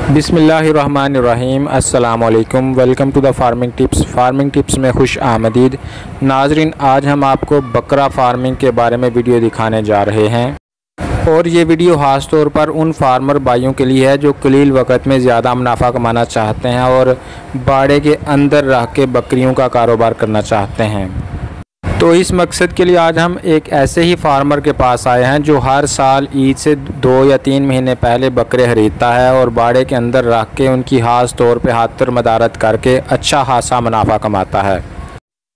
बिस्मिल्लाहिर्रहमानिर्रहीम। अस्सलाम वालेकुम। Welcome to the farming tips में खुश आमदीद। नाजरीन, आज हम आपको बकरा फार्मिंग के बारे में वीडियो दिखाने जा रहे हैं और ये वीडियो ख़ास तौर पर उन फार्मर भाइयों के लिए है जो कलील वक़्त में ज़्यादा मुनाफा कमाना चाहते हैं और बाड़े के अंदर रह के बकरियों का कारोबार करना चाहते हैं। तो इस मकसद के लिए आज हम एक ऐसे ही फार्मर के पास आए हैं जो हर साल ईद से 2 या 3 महीने पहले बकरे ख़रीदता है और बाड़े के अंदर रख के उनकी ख़ास तौर पे हाथ मदारत करके अच्छा खासा मुनाफा कमाता है।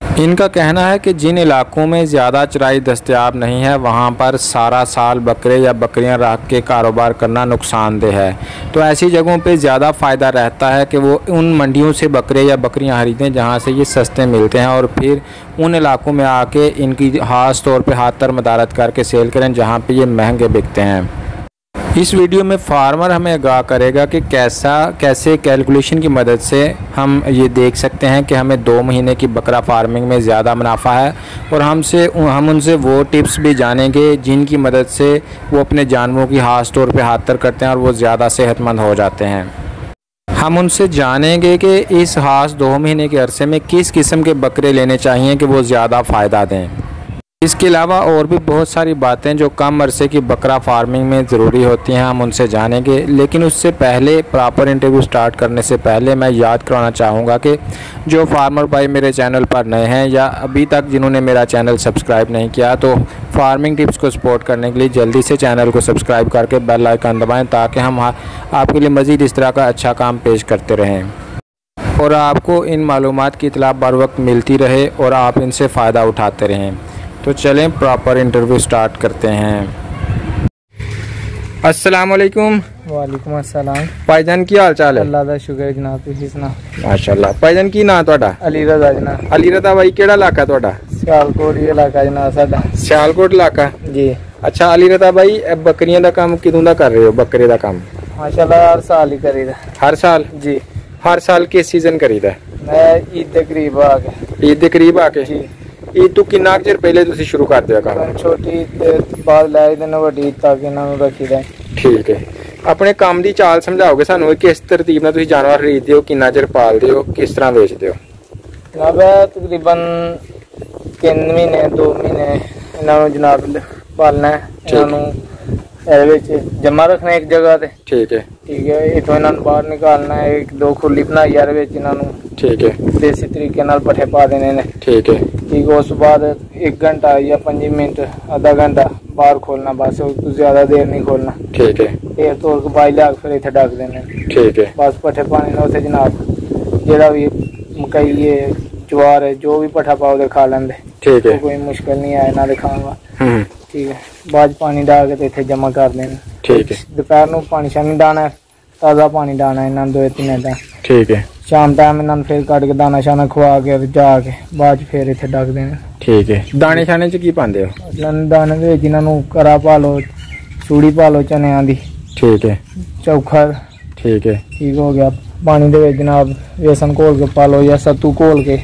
इनका कहना है कि जिन इलाकों में ज़्यादा चराई दस्तयाब नहीं है वहाँ पर सारा साल बकरे या बकरियाँ रख के कारोबार करना नुकसानदेह है। तो ऐसी जगहों पे ज़्यादा फ़ायदा रहता है कि वो उन मंडियों से बकरे या बकरियाँ खरीदें जहाँ से ये सस्ते मिलते हैं और फिर उन इलाकों में आके इनकी ख़ास तौर पे हाथ मदारत करके सेल करें जहाँ पे ये महंगे बिकते हैं। इस वीडियो में फार्मर हमें आगाह करेगा कि कैसे कैलकुलेशन की मदद से हम ये देख सकते हैं कि हमें 2 महीने की बकरा फार्मिंग में ज़्यादा मुनाफा है और हम उनसे वो टिप्स भी जानेंगे जिनकी मदद से वो अपने जानवरों की खास तौर पे हाथ करते हैं और वो ज़्यादा सेहतमंद हो जाते हैं। हम उनसे जानेंगे कि इस खास 2 महीने के अरसे में किस किस्म के बकरे लेने चाहिए कि वो ज़्यादा फ़ायदा दें। इसके अलावा और भी बहुत सारी बातें जो कम अरसे की बकरा फार्मिंग में ज़रूरी होती हैं हम उनसे जानेंगे। लेकिन उससे पहले प्रॉपर इंटरव्यू स्टार्ट करने से पहले मैं याद करवाना चाहूँगा कि जो फार्मर भाई मेरे चैनल पर नए हैं या अभी तक जिन्होंने मेरा चैनल सब्सक्राइब नहीं किया तो फार्मिंग टिप्स को सपोर्ट करने के लिए जल्दी से चैनल को सब्सक्राइब करके बेल आइकन दबाएँ ताकि हम आपके लिए मज़ीद इस तरह का अच्छा काम पेश करते रहें और आपको इन मालूमात की इत्तला बर वक्त मिलती रहे और आप इनसे फ़ायदा उठाते रहें। तो चलें प्रॉपर इंटरव्यू स्टार्ट करते हैं। अस्सलाम वालेकुम। वालेकुम अस्सलाम। भाईजान की हाल चाल है? अल्लाह दा शुक्र है जनाब, तुसीं सुना? माशाअल्लाह। भाईजान की नाम तुहाडा? अली रज़ा जनाब। अली रज़ा भाई केड़ा इलाका तुहाडा? सियालकोट इलाका जनाब साडा। सियालकोट इलाका जी। अच्छा अली रज़ा भाई, बकरियां दा काम किदों दा कर रहे हो? बकरे दा काम माशाअल्लाह हर साल ही करीदा। हर साल? जी। हर साल किस सीजन करीदा? मैं ईद दे करीब आके। ईद दे करीब आके? जी। ईद तो कितना चिर पहले तुसी शुरू कर दिया काम? छोटी बाद लाई दिन वड्डी तक इन्हां नूं रखीदा। ठीक है। अपने काम दी चाल समझाओगे सानू, किस तरतीब नाल तुसी जानवर खरीददे हो, कितना चिर पालदे हो, किस तरह बेचदे हो? जनाब तकरीबन 3 महीने 2 महीने इन्हां नूं जनाब पालना है। इन्हां नूं जमा रखना एक जगह ते। ठीक है। इथों इन्हां नूं बाहर निकालना है, 1-2 खुली बनाई यार विच इन्हां नूं। ठीक है। देसी तरीके नाल पट्ठे पा देने ने। ठीक है। ठीक है। उस बाद 1 घंटा या 5 मिनट आधा घंटा बाहर खोलना, बस उसको ज्यादा देर नहीं खोलना। ठीक है। फिर तो बाई लिया फिर इत्थे ढक देने। ठीक है। बस पट्ठे पाने ने उसे जनाब जेड़ा भी मकई है ज्वार है जो भी पट्ठा पाओ दे खा लेंदे। ठीक है। कोई मुश्किल नहीं है ना दिखाऊंगा। ठीक है। बाद पानी डाल के इत्थे जमा कर देना। ठीक है। दोपहर नूं पानी शानी डालना, ताज़ा पानी डालना इन्हां 2-3 दिन। ठीक है। शाम टाइम इन्हां फिर कट के दाना शाना खुआ के जाके बाद फिर इत्थे ढक देना। ठीक है। दाने शाने च की पांदे हो? दाने दे विच इन्हां नूं करा पालो, चूड़ी पालो चनियां दी। ठीक है। चौखर। ठीक है। ठीक हो गया। पानी दे विच जनाब बेसन घोल के पालो या सत्तू घोल के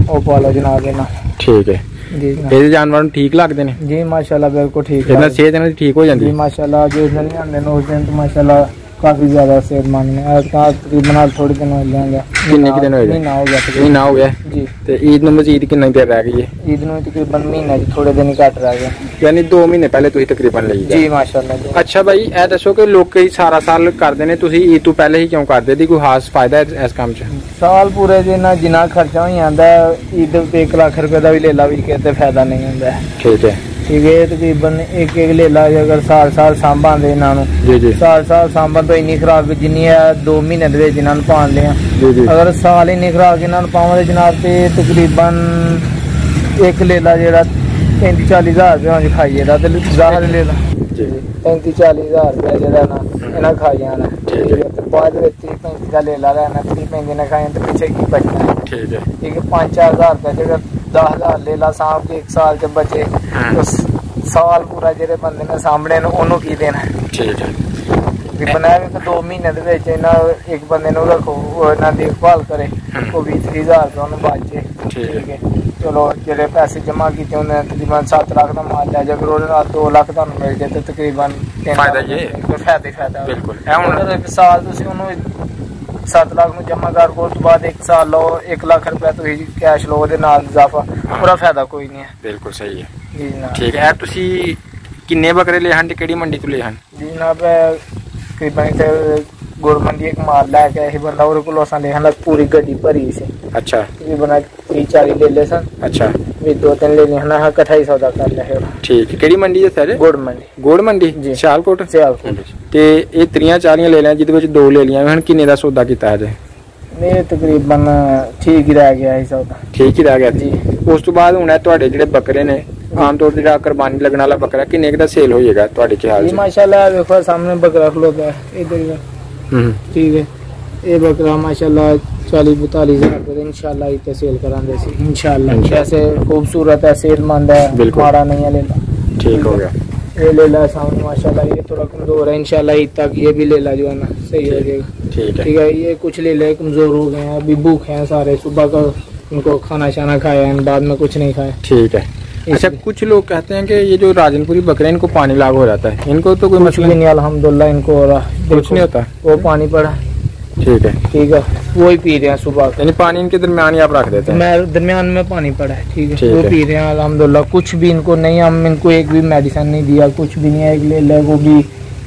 ओ पालो जनाब इन्हां। ठीक है। जी जनाब। जानवर ठीक लगते हैं? जी माशाल्लाह बिल्कुल ठीक है। सेहत ठीक हो जाती है? जी माशाल्लाह। जिस दिन आंदे ने उस दिन तो माशाल्लाह काफी ज्यादा सेहतमंद है। तकरीबन थोड़े दिन हो जाएंगे। कितने दिन हो गए? महीना हो गया जी। तो ईद नूं मजीद कितना देर रह गई है? ईद नूं तकरीबन महीने थोड़े दिन ही घट रह गए, यानी 2 महीने पहले तुसीं तकरीबन लई है? जी माशाल्लाह। अच्छा भाई ए दसो कि लोग कई सारा साल करते हैं, तुसीं ईद तो पहले ही क्यों करदे? दी कोई खास फायदा है इस काम च? साल पूरे जिन्ना खर्चा हो जाता ईद ते 1 लाख रुपए का भी ले ला भी कहते फायदा नहीं होता है। ठीक है। ठीक है। तकरीबन एक ले ला अगर साल सांभा दे इन्हों साल सांभन तो इन्नी खुराक जिन्नी है 2 महीने दे इन्हों पान लिया। अगर साल इन्नी खुराक इन्हों पाव जनाब तो तकरीबन एक ले ला जो 35-40 हज़ार रुपये खाइए ज़ाहिर ले ला 35-40 हज़ार रुपया जो ना इन्हें खाई जाना। ठीक है। तो बाद 30-35 का ले ला रहना, 30-35 ने खाए तो पीछे की बचना है। ठीक है। ठीक है। 5-4 हज़ार रुपया जो 10 हज़ार ले ला सांभ के 1 साल च बचे तो साल पूरा जो बंदे ने सामने उन्होंने की देना। ठीक है। बनाया भी 2 महीने एक बंदे रखो इन्हें देखभाल करे वो 20-30 हज़ार रुपया बचे। ठीक है। चलो जो पैसे जमा किए उन्हें तकरीबन 7 लाख का माल लिया, अगर 2 लाख तुहानू मिल जाए तो तकरीबन फायदा ये फायदा बिल्कुल साल तुम 7 लाख में जमा कर को तो बाद 1 साल लो 1 लाख रुपया तो कैश लो इजाफा पूरा फायदा कोई नहीं है। बिल्कुल सही है जी जनाब। ठीक है तुसी किन्ने बकरे ले हन केड़ी मंडी तो ले हन? जी जनाब तकरीबन इतने गुड़ मंडी एक माल लैके ही बंदा और को ले हन पूरी गड्डी भरी से। अच्छा तकरीबन 30-40 ले ले सन। अच्छा भी 2-3 ले हन हा इकट्ठा ही सौदा कर ले। ठीक है केड़ी मंडी है सर? गुड़ मंडी जी सियालकोट ते ये 30-40 ले लें जिदे विच 2 ले लियां हन किन्ने दा सौदा कीता है? नहीं तकरीबन ठीक ही रह गया है सौदा। ठीक ही रह गया जी। उस तो बाद हुण तुहाडे जिहड़े बकरे ने आम तौर ते कुर्बानी लगने वाला बकरा किन्ने दा सेल हो जाएगा तुहाडे ख्याल से? माशाल्लाह देखो सामने बकरा खलोता है इधर ठीक है ये बकरा माशाल्लाह 40-42 हजार इंशाल्लाह इतने सेल करांदे सी इंशाल्लाह। ऐसे खूबसूरत है सेलमंद है माड़ा नहीं है लेला। ठीक हो गया ये ले ला सामने माशाल्लाह ये थोड़ा कमजोर है इंशाल्लाह ईद तक ये भी ले ला जो है ना सही हो जाएगा। ठीक है ये कुछ ले ले कमजोर हो गए हैं अभी भूखे हैं सारे सुबह का उनको खाना शाना खाया है बाद में कुछ नहीं खाया। ठीक है अच्छा कुछ लोग कहते हैं कि ये जो राजनपुरी बकरे इनको पानी लाग हो जाता है इनको तो कोई मसला नहीं अल्हम्दुलिल्लाह इनको हो रहा कुछ नहीं होता वो पानी पड़ा। ठीक है वो ही पी रहे हैं सुबह यानी पानी इनके दरमियान ही आप रख देते हैं? मैं दरमियान में पानी पड़ा है ठीक है वो पी रहे हैं अल्हम्दुलिल्लाह। कुछ भी इनको नहीं हम इनको एक भी मेडिसिन नहीं दिया कुछ भी नहीं है ले ले वो भी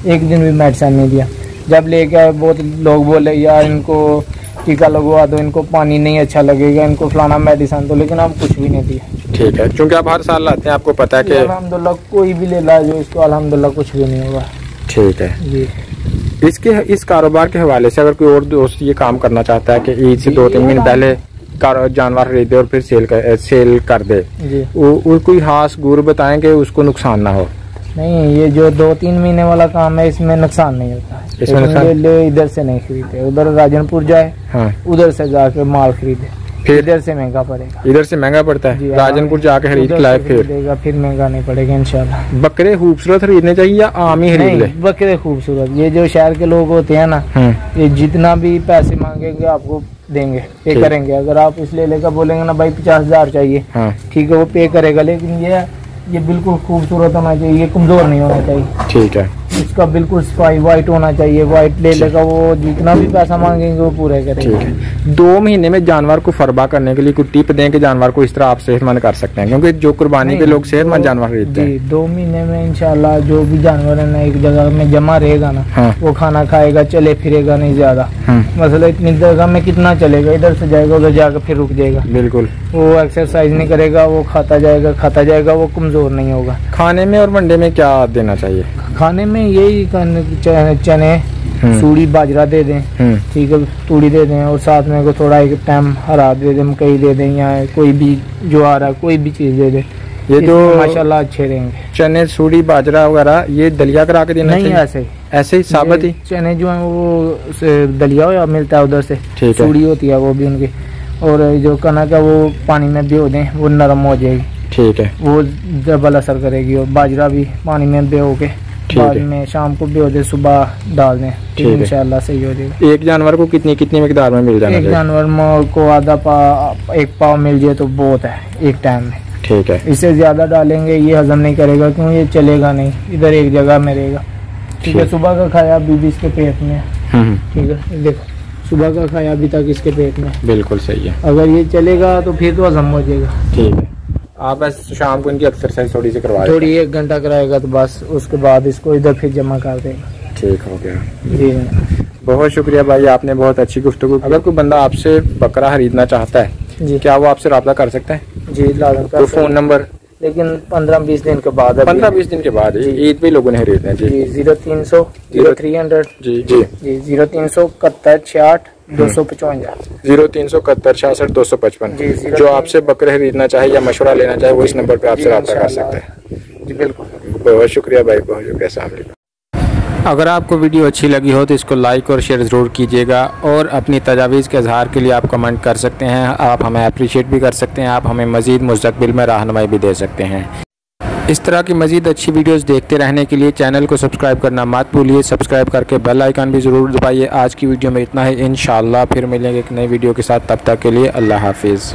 एक दिन भी मेडिसिन नहीं दिया। जब लेके आए बहुत लोग बोले यार इनको टीका लगवा दो इनको पानी नहीं अच्छा लगेगा इनको फलाना मेडिसिन दो लेकिन आप कुछ भी नहीं दिया। ठीक है क्योंकि आप हर साल लाते हैं आपको पता है कि अल्हम्दुलिल्लाह कोई भी ले ला जो इसको अल्हम्दुलिल्लाह कुछ भी नहीं होगा। ठीक है जी। इस कारोबार के हवाले से अगर कोई और दोस्त ये काम करना चाहता है कि ईद से 2-3 महीने पहले जानवर खरीदे और फिर सेल कर दे वो कोई खास गुर बताएं कि उसको नुकसान ना हो? नहीं ये जो 2-3 महीने वाला काम है इसमें नुकसान नहीं होता। इसमें ले इधर से नहीं खरीदे उधर राजनपुर जाए उधर से जाके माल खरीदे फिर इधर से महंगा पड़ेगा। इधर से महंगा पड़ता है राजनपुर जाके खरीद लाए फिर महंगा नहीं पड़ेगा इंशाल्लाह। बकरे खूबसूरत खरीदने चाहिए या आम ही खरीद ले? बकरे खूबसूरत ये जो शहर के लोग होते हैं ना ये जितना भी पैसे मांगेंगे आपको देंगे पे करेंगे। अगर आप इसलिए लेकर बोलेंगे ना भाई 50,000 चाहिए ठीक है वो पे करेगा लेकिन ये बिल्कुल खूबसूरत होना चाहिए ये कमजोर नहीं होना चाहिए। ठीक है इसका बिल्कुल सफाई वाइट होना चाहिए वाइट ले लेगा वो जितना भी पैसा मांगेंगे वो पूरा करेगा। ठीक है 2 महीने में जानवर को फरबा करने के लिए कुछ टिप दें कि जानवर को इस तरह आप सेहतमंद कर सकते हैं क्योंकि जो कुर्बानी पे लोग सेहतमंद जानवर खरीदते हैं। 2 महीने में इंशाल्लाह जो भी जानवर है ना एक जगह में जमा रहेगा ना वो खाना खाएगा चले फिरेगा नहीं ज्यादा मसला इतनी जगह में कितना चलेगा इधर से जाएगा उधर जाकर फिर रुक जाएगा। बिल्कुल वो एक्सरसाइज नहीं करेगा वो खाता जाएगा वो कमजोर नहीं होगा। खाने में और वनडे में क्या देना चाहिए? खाने में यही चने सूड़ी बाजरा दे दें ठीक है तूड़ी दे दें और साथ में को थोड़ा एक टाइम हरा दे दें मकई दे दें या कोई भी जो आ रहा कोई भी चीज दे दें ये जो माशाल्लाह अच्छे रहेंगे। चने सूड़ी बाजरा वगैरह ये दलिया करा के देना नहीं ऐसे ही साबित ही चने जो है वो दलिया मिलता है उधर से सूड़ी होती है वो भी उनकी और जो कनक है वो पानी में भिगो दें वो नरम हो जाएगी। ठीक है वो डबल असर करेगी और बाजरा भी पानी में भिगो के बाद में शाम को भिगो दे सुबह डाल दें इंशाल्लाह सही हो जाएगा। एक जानवर को कितनी मकदार में मिल जाना चाहिए? एक जानवर को आधा पाव 1 पाव मिल जाए तो बहुत है एक टाइम में। ठीक है इससे ज्यादा डालेंगे ये हजम नहीं करेगा क्यों ये चलेगा नहीं इधर एक जगह में रहेगा। ठीक है सुबह का खाया अभी भी इसके पेट में ठीक है देखो सुबह का खाया अभी तक इसके पेट में बिल्कुल सही है। अगर ये चलेगा तो फिर तो हजम हो जाएगा। ठीक है आप बस शाम को इनकी एक्सरसाइज थोड़ी सी करवा थोड़ी 1 घंटा कराएगा तो बस उसके बाद इसको इधर फिर जमा कर देगा। ठीक हो गया जी बहुत शुक्रिया भाई आपने बहुत अच्छी गुफ्तगू। अगर कोई बंदा आपसे बकरा खरीदना चाहता है जी क्या वो आपसे रब्ता कर सकता है? जी तो फोन नंबर लेकिन 15-20 दिन के बाद 15-20 दिन के बाद ईद पे लोगों ने खरीदना है जी 0300 0300 जी 0300 71 66 255 0371 66 255 जो आपसे बकरे खरीदना चाहे या मशवरा लेना चाहे वो इस नंबर पे आपसे रब्ता कर सकते हैं। जी बिल्कुल बहुत शुक्रिया भाई बहुत शुक्रिया। अस्सलाम वालेकुम। अगर आपको वीडियो अच्छी लगी हो तो इसको लाइक और शेयर ज़रूर कीजिएगा और अपनी तजावीज़ के इजहार के लिए आप कमेंट कर सकते हैं आप हमें अप्रिशिएट भी कर सकते हैं आप हमें मज़ीद मुस्तक़बिल में रहनुमाई भी दे सकते हैं। इस तरह की मज़ीद अच्छी वीडियोस देखते रहने के लिए चैनल को सब्सक्राइब करना मत भूलिए। सब्सक्राइब करके बेल आइकन भी ज़रूर दबाइए। आज की वीडियो में इतना ही इंशाअल्लाह फिर मिलेंगे एक नई वीडियो के साथ तब तक के लिए अल्लाह हाफिज़।